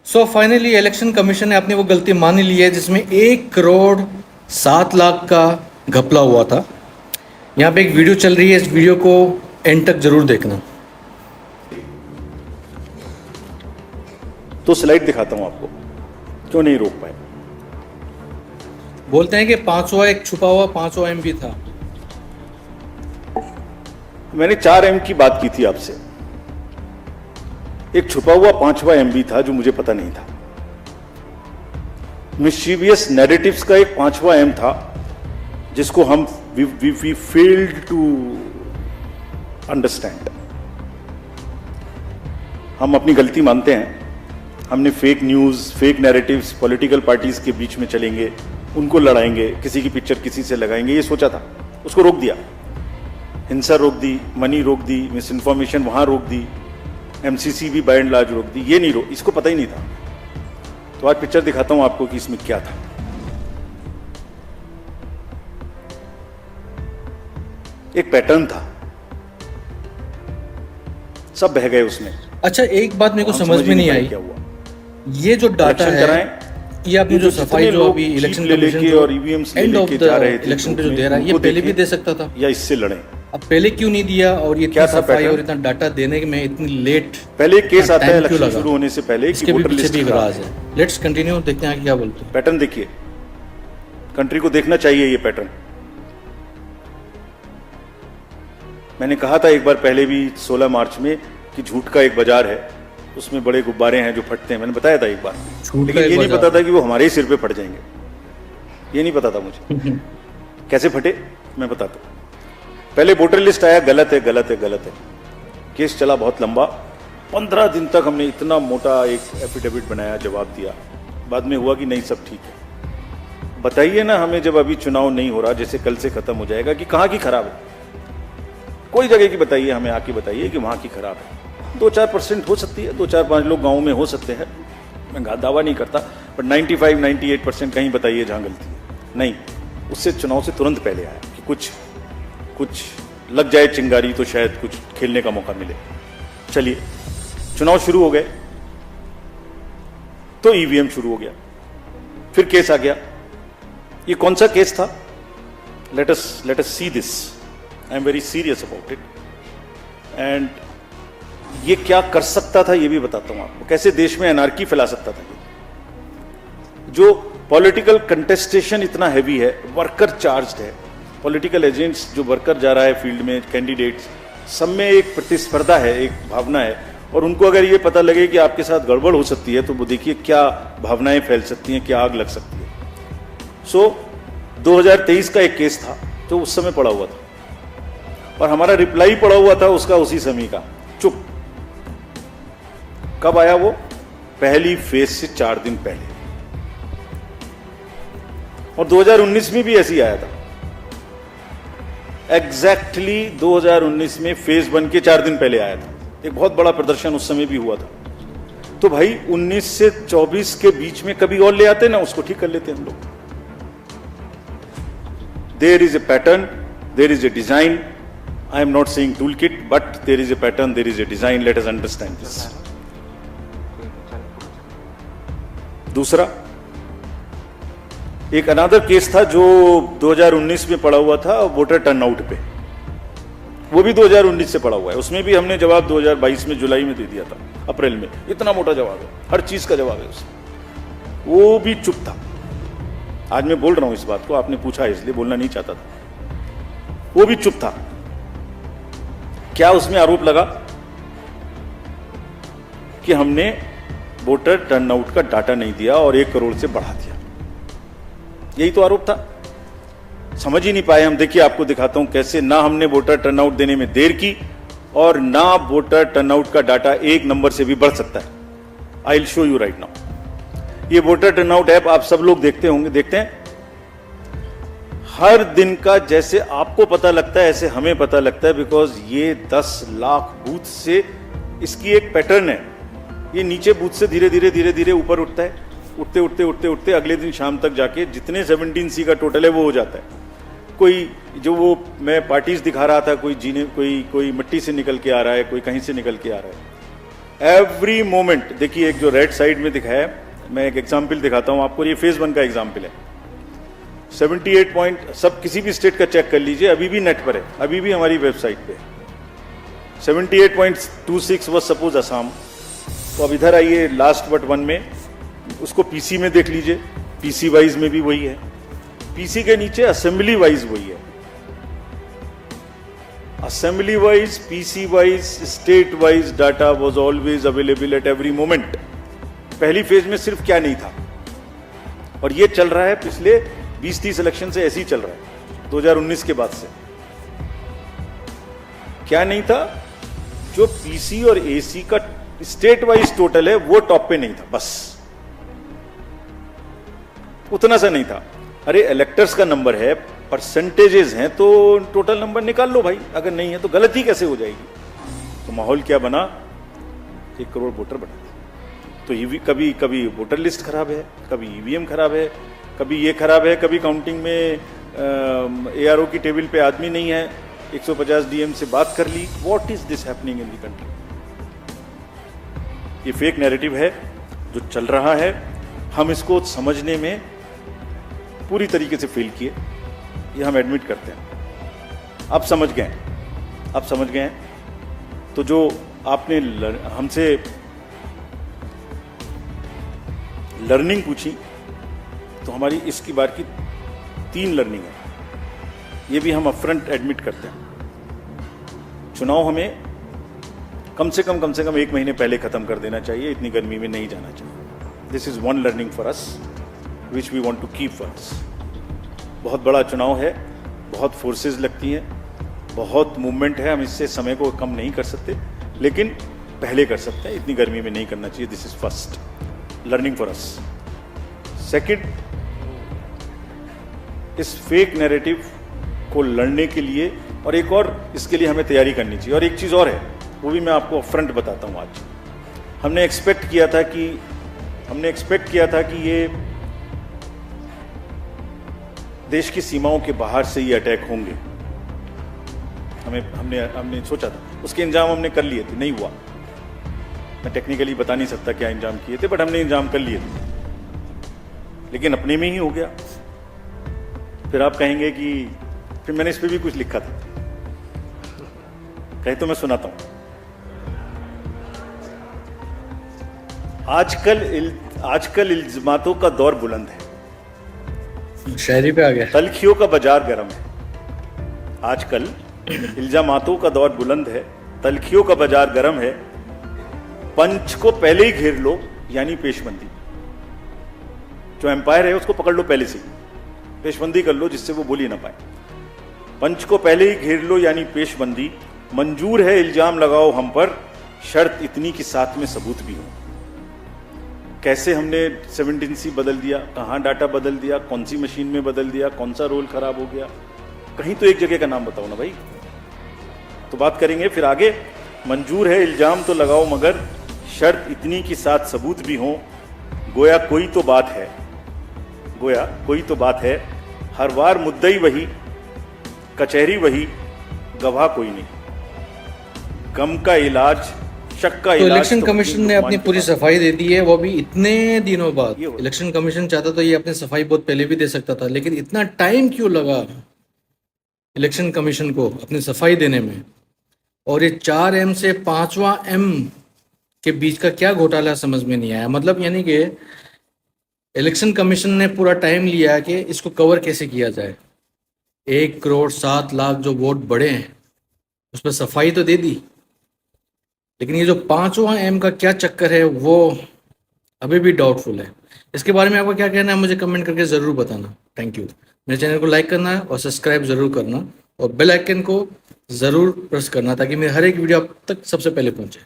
So finally election commission ने अपनी वो गलती मान ली है जिसमें 1 करोड़ 7 लाख का घपला हुआ था। यहाँ पे एक वीडियो चल रही है, इस वीडियो को एंड तक जरूर देखना। तो स्लाइड दिखाता हूं आपको, क्यों नहीं रोक पाए। बोलते हैं कि 5वां एक छुपा हुआ 5वां एमपी था। मैंने 4 एम की बात की थी आपसे। एक छुपा हुआ 5वां एमबी था जो मुझे पता नहीं था। मिस्चीवियस नैरेटिव्स का एक 5वां एम था जिसको हम वी फेल्ड टू अंडरस्टैंड। हम अपनी गलती मानते हैं। हमने fake news, fake narratives, political parties के बीच में चलेंगे, उनको लड़ाएंगे, किसी की पिक्चर किसी से लगाएंगे, ये सोचा था। उसको रोक दिया। हिंसा रोक दी, मनी रोक दी, मिस इन्फॉर्मेशन वहां रोक दी, एमसीसी भी बाय एंड लार्ज रोक दी। ये नहीं रोक, इसको पता ही नहीं था। तो आज पिक्चर दिखाता हूं आपको कि इसमें क्या था। एक पैटर्न था, सब बह गए उसमें। अच्छा, एक बात मेरे को समझ में नहीं आई, क्या हुआ। ये जो डाटा है, ये आपने जो सफाई जो अभी इलेक्शन कमीशन और ईवीएम्स एंड ऑफ जा रहे द थे इलेक्शन पे जो दे रहा है, ये पहले भी दे सकता था या इससे लड़े। अब पहले क्यों नहीं दिया? और ये क्या इतनी था सफाई पैटर्न? और इतना डाटा देने में इतनी लेट पहले एक केस आता है टाइम क्यों इलेक्शन लगा? शुरू होने से पहले कि इसके भी वोटर पीछे लिस्ट भी एक खराब राज है। लेट्स कंटिन्यू, देखते हैं क्या बोलते हैं। पैटर्न देखिए, कंट्री को देखना चाहिए ये पैटर्न। मैंने कहा था एक बार पहले भी 16 मार्च में कि झूठ का एक बाजार है, उसमें बड़े गुब्बारे हैं जो फटते हैं। मैंने बताया था एक बार, लेकिन ये नहीं पता था कि वो हमारे ही सिर पे फट जाएंगे। ये नहीं पता था मुझे कैसे फटे, मैं बताता हूं। पहले वोटर लिस्ट आया, गलत है गलत है गलत है। केस चला बहुत लंबा, 15 दिन तक हमने इतना मोटा एक एफिडेविट बनाया, जवाब दिया। बाद में हुआ कि नहीं सब ठीक है। बताइए ना हमें, जब अभी चुनाव नहीं हो रहा, जैसे कल से खत्म हो जाएगा, कि कहां की खराब है। कोई जगह की बताइए, हमें आके बताइए कि वहां की खराब है। 2-4% हो सकती है, 2-4-5 लोग गाँव में हो सकते हैं, मैं दावा नहीं करता, बट 95-98% कहीं बताइए जहां गलती है। नहीं, उससे चुनाव से तुरंत पहले आया कि कुछ लग जाए चिंगारी तो शायद कुछ खेलने का मौका मिले। चलिए, चुनाव शुरू हो गए तो ईवीएम शुरू हो गया, फिर केस आ गया। ये कौन सा केस था? Let us see this. I am very serious about it. And ये क्या कर सकता था ये भी बताता हूं आपको, कैसे देश में एनार्की फैला सकता था। जो पॉलिटिकल कंटेस्टेशन इतना हैवी है, वर्कर चार्ज्ड है, पॉलिटिकल एजेंट्स जो वर्कर जा रहा है फील्ड में, कैंडिडेट्स, सब में एक प्रतिस्पर्धा है, एक भावना है। और उनको अगर ये पता लगे कि आपके साथ गड़बड़ हो सकती है, तो वो देखिए क्या भावनाएं फैल सकती हैं, क्या आग लग सकती है। सो 2023 का एक केस था जो उस समय पड़ा हुआ था, और हमारा रिप्लाई पड़ा हुआ था उसका उसी समय का, चुप। कब आया वो? पहली फेज से 4 दिन पहले। और 2019 में भी ऐसे ही आया था। एग्जैक्टली 2019 में फेज 1 के 4 दिन पहले आया था। एक बहुत बड़ा प्रदर्शन उस समय भी हुआ था। तो भाई 19 से 24 के बीच में कभी और ले आते ना, उसको ठीक कर लेते हम लोग। There is a pattern, there is a design. I am not saying tool kit, but there is a pattern, there is a design. Let us understand this. दूसरा, एक अनदर केस था जो 2019 में पड़ा हुआ था, वोटर टर्नआउट पे। वो भी 2019 से पड़ा हुआ है। उसमें भी हमने जवाब 2022 में जुलाई में दे दिया था, अप्रैल में। इतना मोटा जवाब है, हर चीज का जवाब है उसमें। वो भी चुप था। आज मैं बोल रहा हूं इस बात को, आपने पूछा इसलिए, बोलना नहीं चाहता था। वो भी चुप था। क्या उसमें आरोप लगा कि हमने वोटर टर्नआउट का डाटा नहीं दिया और 1 करोड़ से बढ़ा दिया। यही तो आरोप था। समझ ही नहीं पाए हम। देखिए, आपको दिखाता हूं कैसे ना हमने वोटर टर्नआउट देने में देर की, और ना वोटर टर्नआउट का डाटा 1 नंबर से भी बढ़ सकता है। I will show you right now. ये वोटर टर्नआउट ऐप आप सब लोग देखते होंगे, देखते हैं। हर दिन का जैसे आपको पता लगता है, ऐसे हमें पता लगता है, बिकॉज ये 10 लाख बूथ से इसकी एक पैटर्न है। ये नीचे बूथ से धीरे धीरे ऊपर उठता है, उठते अगले दिन शाम तक जाके जितने 17C का टोटल है वो हो जाता है। कोई जो वो मैं पार्टीज दिखा रहा था, कोई जीने कोई मिट्टी से निकल के आ रहा है, कोई कहीं से निकल के आ रहा है। Every moment. देखिए एक जो राइट साइड में दिखाया है, मैं एक एग्जाम्पल दिखाता हूं आपको, ये फेज 1 का एग्जाम्पल है। 78 पॉइंट, सब किसी भी स्टेट का चेक कर लीजिए, अभी भी नेट पर है, अभी भी हमारी वेबसाइट पे 78.26 वॉज सपोज असम। तो अब इधर आइए लास्ट बट 1 में, उसको पीसी में देख लीजिए, पीसी वाइज में भी वही है, पीसी के नीचे असेंबली वाइज वही है, assembly wise, PC wise, state wise data was always available at every moment. पहली फेज में सिर्फ क्या नहीं था, और ये चल रहा है पिछले 20-30 इलेक्शन से, ऐसे ही चल रहा है 2019 के बाद से। क्या नहीं था? जो पीसी और एसी का स्टेट वाइज टोटल है वो टॉप पे नहीं था, बस उतना सा नहीं था। अरे इलेक्टर्स का नंबर है, परसेंटेजेस हैं, तो टोटल नंबर निकाल लो भाई, अगर नहीं है तो गलती कैसे हो जाएगी? तो माहौल क्या बना, 1 करोड़ वोटर बना। तो कभी कभी वोटर लिस्ट खराब है, कभी ईवीएम खराब है, कभी ये खराब है, कभी काउंटिंग में एआरओ की टेबल पे आदमी नहीं है, 150 डीएम से बात कर ली। What is this happening in the country? ये फेक नैरेटिव है जो चल रहा है, हम इसको समझने में पूरी तरीके से फेल किए, ये हम एडमिट करते हैं। आप समझ गए, आप समझ गए हैं। तो जो आपने हमसे लर्निंग पूछी, तो हमारी इसकी बार की 3 लर्निंग है, ये भी हम अपफ्रंट एडमिट करते हैं। चुनाव हमें कम से कम 1 महीने पहले खत्म कर देना चाहिए, इतनी गर्मी में नहीं जाना चाहिए। This is one learning for us which we want to keep for us. बहुत बड़ा चुनाव है, बहुत फोर्सेस लगती हैं, बहुत मूवमेंट है, हम इससे समय को कम नहीं कर सकते, लेकिन पहले कर सकते हैं, इतनी गर्मी में नहीं करना चाहिए। This is first learning for us. Second, इस फेक नैरेटिव को लड़ने के लिए और एक और इसके लिए हमें तैयारी करनी चाहिए। और एक चीज़ और है, वो भी मैं आपको फ्रंट बताता हूँ। आज हमने एक्सपेक्ट किया था कि ये देश की सीमाओं के बाहर से ये अटैक होंगे, हमने सोचा था, उसके इंतजाम हमने कर लिए थे, नहीं हुआ। मैं टेक्निकली बता नहीं सकता क्या इंतजाम किए थे, बट हमने इंतजाम कर लिए थे, लेकिन अपने में ही हो गया। फिर आप कहेंगे कि फिर मैंने इस पे भी कुछ लिखा था, कहे तो मैं सुनाता हूं। आजकल इल्जामातों का दौर बुलंद है, शायरी पे आ गया। तलखियों का बाजार गर्म है। आजकल इल्जामातों का दौर बुलंद है, तलखियों का बाजार गर्म है। पंच को पहले ही घेर लो, यानी पेशबंदी। जो एम्पायर है उसको पकड़ लो पहले से, पेशबंदी कर लो जिससे वो बोल ही ना पाए। पंच को पहले ही घेर लो, यानी पेशबंदी। मंजूर है इल्जाम लगाओ हम पर, शर्त इतनी कि साथ में सबूत भी हो। कैसे हमने 17C बदल दिया, कहाँ डाटा बदल दिया, कौन सी मशीन में बदल दिया, कौन सा रोल खराब हो गया, कहीं तो एक जगह का नाम बताओ ना भाई। तो बात करेंगे फिर आगे। मंजूर है इल्जाम तो लगाओ, मगर शर्त इतनी कि साथ सबूत भी हो। गोया कोई तो बात है, हर बार मुद्दई वही, कचहरी वही, गवाह कोई नहीं। गम का इलाज, शक का इलाज। इलेक्शन कमीशन ने अपनी पूरी सफाई दे दी है, वो भी इतने दिनों बाद। इलेक्शन कमीशन चाहता तो ये अपनी सफाई बहुत पहले भी दे सकता था, लेकिन इतना टाइम क्यों लगा इलेक्शन कमीशन को अपनी सफाई देने में? और ये 4M से 5वां M के बीच का क्या घोटाला समझ में नहीं आया। मतलब यानी कि इलेक्शन कमीशन ने पूरा टाइम लिया कि इसको कवर कैसे किया जाए। 1,07,00,000 जो वोट बढ़े हैं उस पर सफाई तो दे दी, लेकिन ये जो 5वां M का क्या चक्कर है वो अभी भी डाउटफुल है। इसके बारे में आपका क्या कहना है मुझे कमेंट करके ज़रूर बताना। Thank you. मेरे चैनल को लाइक करना और सब्सक्राइब ज़रूर करना और बेल आइकन को ज़रूर प्रेस करना ताकि मेरे हर एक वीडियो आप तक सबसे पहले पहुंचे।